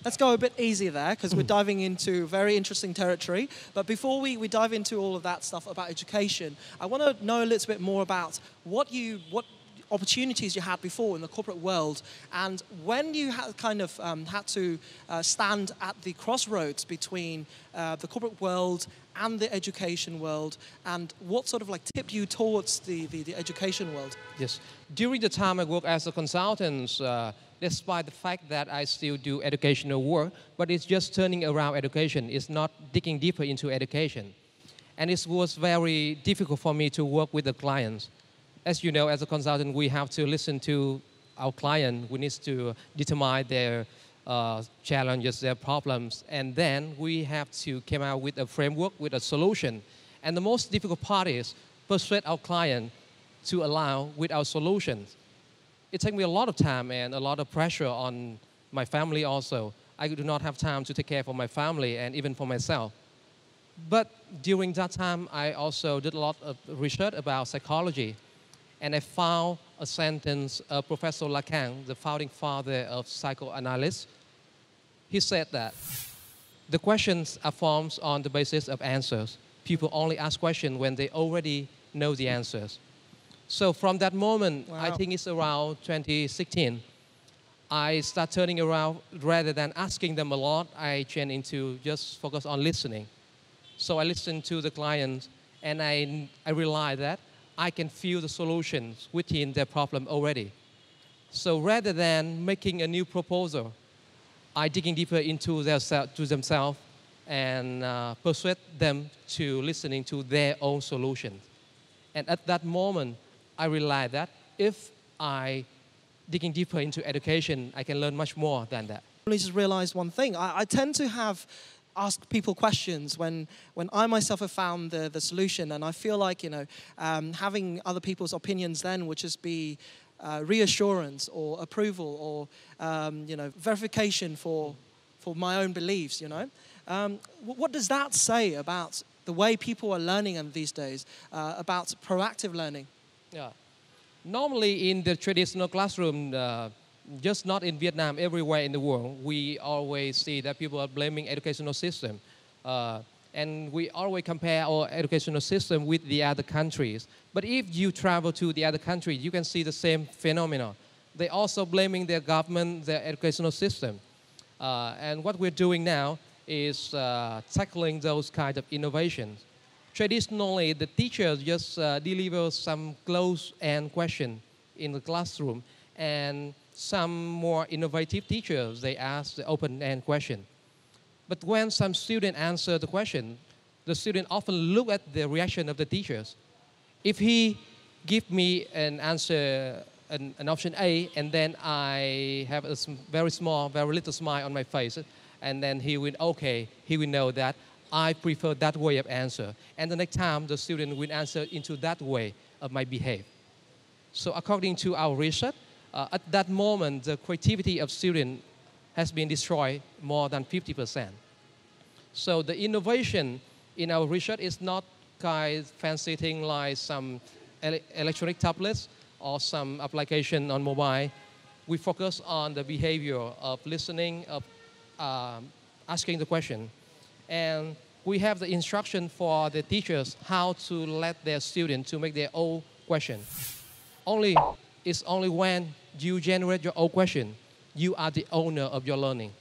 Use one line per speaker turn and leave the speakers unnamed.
let's go a bit easy there, because we're diving into very interesting territory. But before we dive into all of that stuff about education, I want to know a little bit more about what opportunities you had before in the corporate world, and when you had had to stand at the crossroads between the corporate world and the education world, and what sort of tipped you towards the education world?
Yes. During the time I work as a consultant, despite the fact that I still do educational work, but it's just turning around education. It's not digging deeper into education. And it was very difficult for me to work with the clients. As you know, as a consultant, we have to listen to our client. We need to determine their challenges, their problems, and then we have to come out with a framework, with a solution. And the most difficult part is persuade our client to allow with our solutions. It takes me a lot of time and a lot of pressure on my family also. I do not have time to take care of my family and even for myself. But during that time, I also did a lot of research about psychology. And I found a sentence of Professor Lacan, the founding father of psychoanalysis. He said that the questions are formed on the basis of answers. People only ask questions when they already know the answers. So from that moment, wow. I think it's around 2016, I start turning around. Rather than asking them a lot, I change into just focus on listening. So I listen to the clients, and I realize that I can feel the solutions within their problem already. So rather than making a new proposal, I digging deeper into themselves and persuade them to listening to their own solutions. And at that moment, I realized that if I digging deeper into education, I can learn much more than that.
I just realized one thing. I tend to ask people questions when I myself have found the solution, and I feel like having other people's opinions then would just be reassurance or approval or verification for my own beliefs. What does that say about the way people are learning these days, about proactive learning?
Yeah, normally in the traditional classroom, just not in Vietnam, everywhere in the world, we always see that people are blaming educational system. And we always compare our educational system with the other countries. But if you travel to the other countries, you can see the same phenomenon. They're also blaming their government, their educational system. And what we're doing now is tackling those kind of innovations. Traditionally, the teachers just deliver some closed-end question in the classroom, and some more innovative teachers, they ask the open-end question. But when some student answer the question, the student often look at the reaction of the teachers. If he give me an answer, an option A, and then I have a very small, very little smile on my face, and then he will know that I prefer that way of answer. And the next time, the student will answer into that way of my behavior. So according to our research, at that moment, the creativity of students has been destroyed more than 50%. So the innovation in our research is not kind of fancy thing like some electronic tablets or some application on mobile. We focus on the behavior of listening, of asking the question. And we have the instruction for the teachers how to let their students to make their own question. It's only when you generate your own question, you are the owner of your learning.